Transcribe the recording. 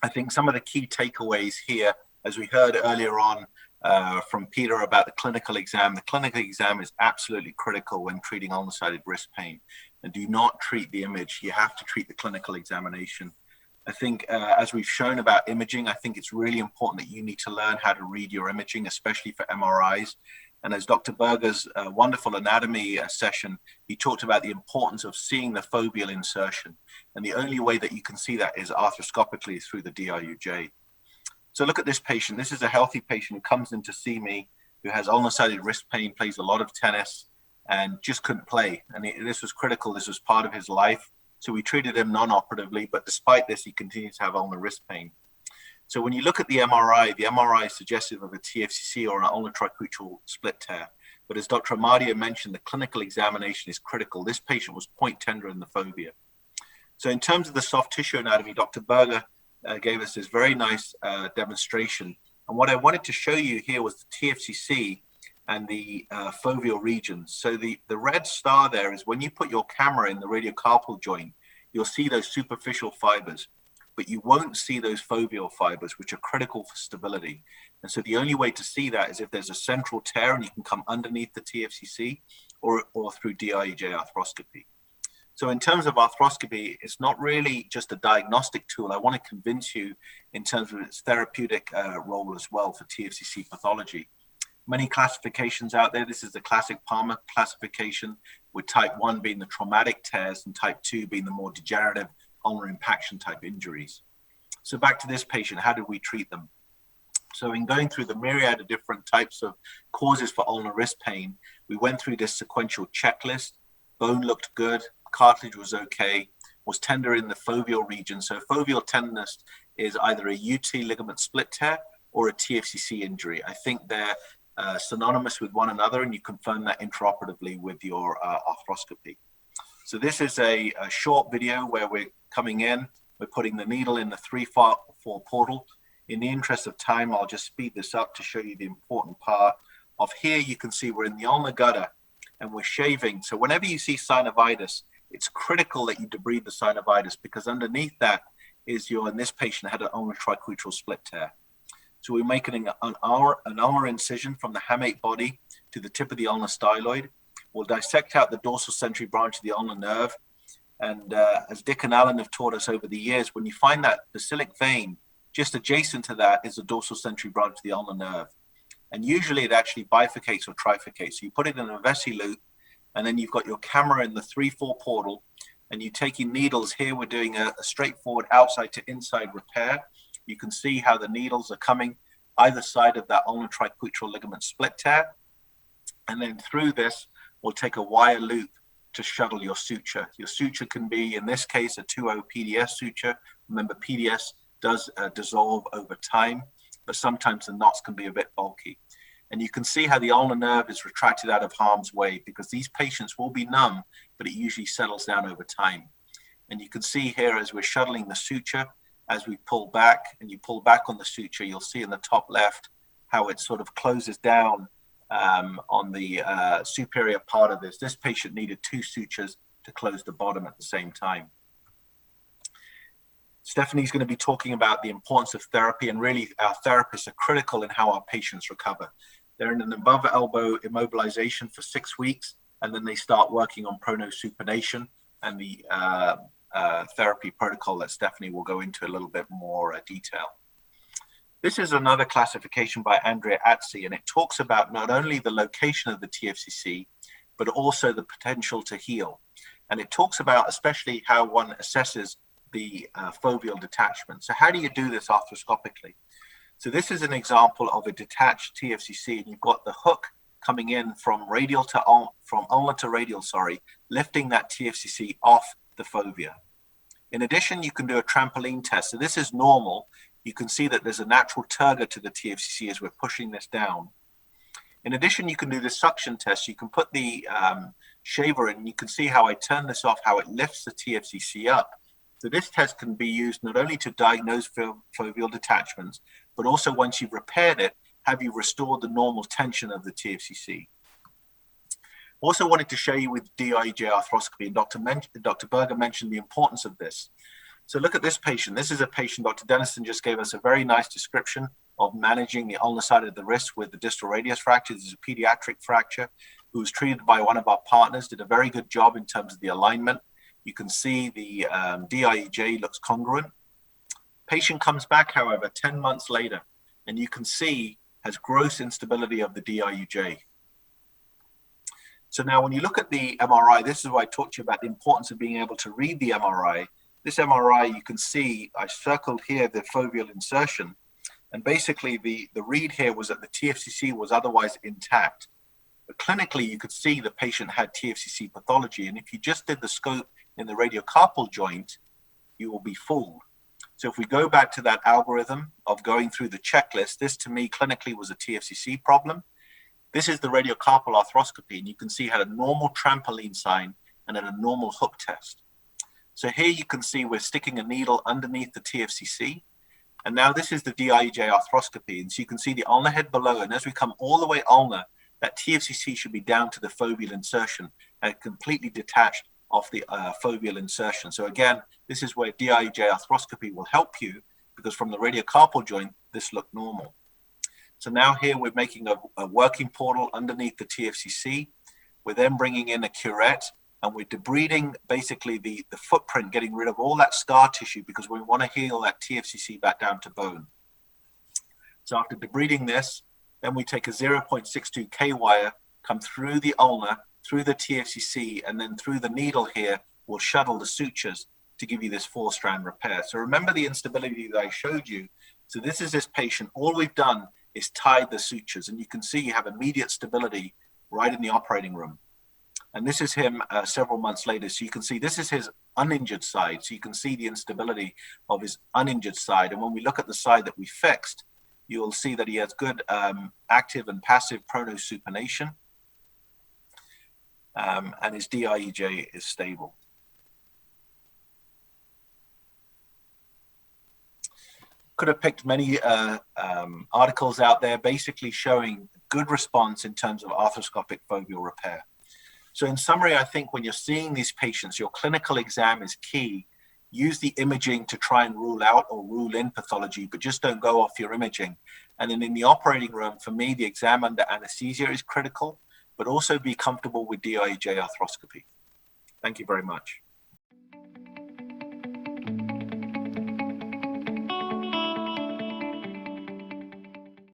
I think some of the key takeaways here, as we heard earlier on from Peter about the clinical exam is absolutely critical when treating ulnar-sided wrist pain. And do not treat the image. You have to treat the clinical examination. I think as we've shown about imaging, I think it's really important that you need to learn how to read your imaging, especially for MRIs. And as Dr. Berger's wonderful anatomy session, he talked about the importance of seeing the foveal insertion. And the only way that you can see that is arthroscopically through the DRUJ. So look at this patient. This is a healthy patient who comes in to see me, who has ulnar-sided wrist pain, plays a lot of tennis, and just couldn't play. And this was critical. This was part of his life. So we treated him non-operatively, but despite this, he continues to have ulnar wrist pain. So when you look at the MRI is suggestive of a TFCC or an ulnar tricuspidal split tear. But as Dr. Amadia mentioned, the clinical examination is critical. This patient was point tender in the fovea. So in terms of the soft tissue anatomy, Dr. Berger gave us this very nice demonstration. And what I wanted to show you here was the TFCC and the foveal regions. So the red star there is when you put your camera in the radiocarpal joint, you'll see those superficial fibers, but you won't see those foveal fibers, which are critical for stability. And so the only way to see that is if there's a central tear and you can come underneath the TFCC or through DRUJ arthroscopy. So in terms of arthroscopy, it's not really just a diagnostic tool. I want to convince you in terms of its therapeutic role as well for TFCC pathology. Many classifications out there. This is the classic Palmer classification, with type 1 being the traumatic tears and type 2 being the more degenerative ulnar impaction type injuries. So back to this patient, how did we treat them? So in going through the myriad of different types of causes for ulnar wrist pain, we went through this sequential checklist. Bone looked good, cartilage was okay, was tender in the foveal region. So foveal tenderness is either a UT ligament split tear or a TFCC injury. I think they're synonymous with one another, and you confirm that intraoperatively with your arthroscopy. So this is a short video where we're coming in, we're putting the needle in the 3-4 portal. In the interest of time, I'll just speed this up to show you the important part of here. You can see we're in the ulnar gutter and we're shaving. So whenever you see synovitis, it's critical that you debride the synovitis, because underneath that is and this patient had an ulnar tricuspidal split tear. So we're making an ulnar incision from the hamate body to the tip of the ulnar styloid. We'll dissect out the dorsal sensory branch of the ulnar nerve. And as Dick and Alan have taught us over the years, when you find that basilic vein, just adjacent to that is the dorsal sensory branch of the ulnar nerve. And usually it actually bifurcates or trifurcates. So you put it in a Vesey loop, and then you've got your camera in the 3-4 portal, and you take your needles. Here we're doing a straightforward outside to inside repair. You can see how the needles are coming either side of that ulnar tricuspidal ligament split tear. And then through this, we'll take a wire loop to shuttle your suture. Your suture can be, in this case, a 2-0 PDS suture. Remember, PDS does dissolve over time, but sometimes the knots can be a bit bulky. And you can see how the ulnar nerve is retracted out of harm's way, because these patients will be numb, but it usually settles down over time. And you can see here as we're shuttling the suture, as we pull back and you pull back on the suture, you'll see in the top left how it sort of closes down on the superior part of this. This patient needed 2 sutures to close the bottom at the same time. Stephanie's going to be talking about the importance of therapy, and really our therapists are critical in how our patients recover. They're in an above elbow immobilization for 6 weeks, and then they start working on pronosupination and the therapy protocol that Stephanie will go into a little bit more detail. This is another classification by Andrea Atzi, and it talks about not only the location of the TFCC, but also the potential to heal. And it talks about especially how one assesses the foveal detachment. So how do you do this arthroscopically? So this is an example of a detached TFCC, and you've got the hook coming in from ulnar to radial, lifting that TFCC off the fovea. In addition, you can do a trampoline test. So this is normal. You can see that there's a natural turgor to the TFCC as we're pushing this down. In addition, you can do the suction test. You can put the shaver in, and you can see how I turn this off, how it lifts the TFCC up. So this test can be used not only to diagnose foveal detachments, but also once you've repaired it, have you restored the normal tension of the TFCC. Also wanted to show you with DRUJ arthroscopy, and Dr. Berger mentioned the importance of this. So look at this patient. This is a patient, Dr. Dennison just gave us a very nice description of managing the ulnar side of the wrist with the distal radius fracture. This is a pediatric fracture who was treated by one of our partners, did a very good job in terms of the alignment. You can see the DIEJ looks congruent. Patient comes back, however, 10 months later, and you can see has gross instability of the DIUJ. So now when you look at the MRI, this is why I talked to you about the importance of being able to read the MRI. This MRI, you can see, I circled here the foveal insertion, and basically the read here was that the TFCC was otherwise intact. But clinically, you could see the patient had TFCC pathology, and if you just did the scope in the radiocarpal joint, you will be fooled. So if we go back to that algorithm of going through the checklist, this to me clinically was a TFCC problem. This is the radiocarpal arthroscopy, and you can see it had a normal trampoline sign and then a normal hook test. So here you can see we're sticking a needle underneath the TFCC, and now this is the DIEJ arthroscopy, and so you can see the ulnar head below, and as we come all the way ulnar, that TFCC should be down to the foveal insertion and completely detached off the foveal insertion. So again, this is where DIEJ arthroscopy will help you, because from the radiocarpal joint, this looked normal. So now here we're making a working portal underneath the TFCC. We're then bringing in a curette, and we're debriding basically the footprint, getting rid of all that scar tissue, because we want to heal that TFCC back down to bone. So after debriding this, then we take a 0.62 K wire, come through the ulnar, through the TFCC, and then through the needle here, we'll shuttle the sutures to give you this 4-strand repair. So remember the instability that I showed you. So this is this patient. All we've done is tied the sutures, and you can see you have immediate stability right in the operating room. And this is him several months later. So you can see this is his uninjured side. So you can see the instability of his uninjured side. And when we look at the side that we fixed, you'll see that he has good active and passive pronosupination. And his DIEJ is stable. Could have picked many articles out there basically showing good response in terms of arthroscopic foveal repair. So in summary, I think when you're seeing these patients, your clinical exam is key. Use the imaging to try and rule out or rule in pathology, but just don't go off your imaging. And then in the operating room, for me, the exam under anesthesia is critical, but also be comfortable with DIEJ arthroscopy. Thank you very much.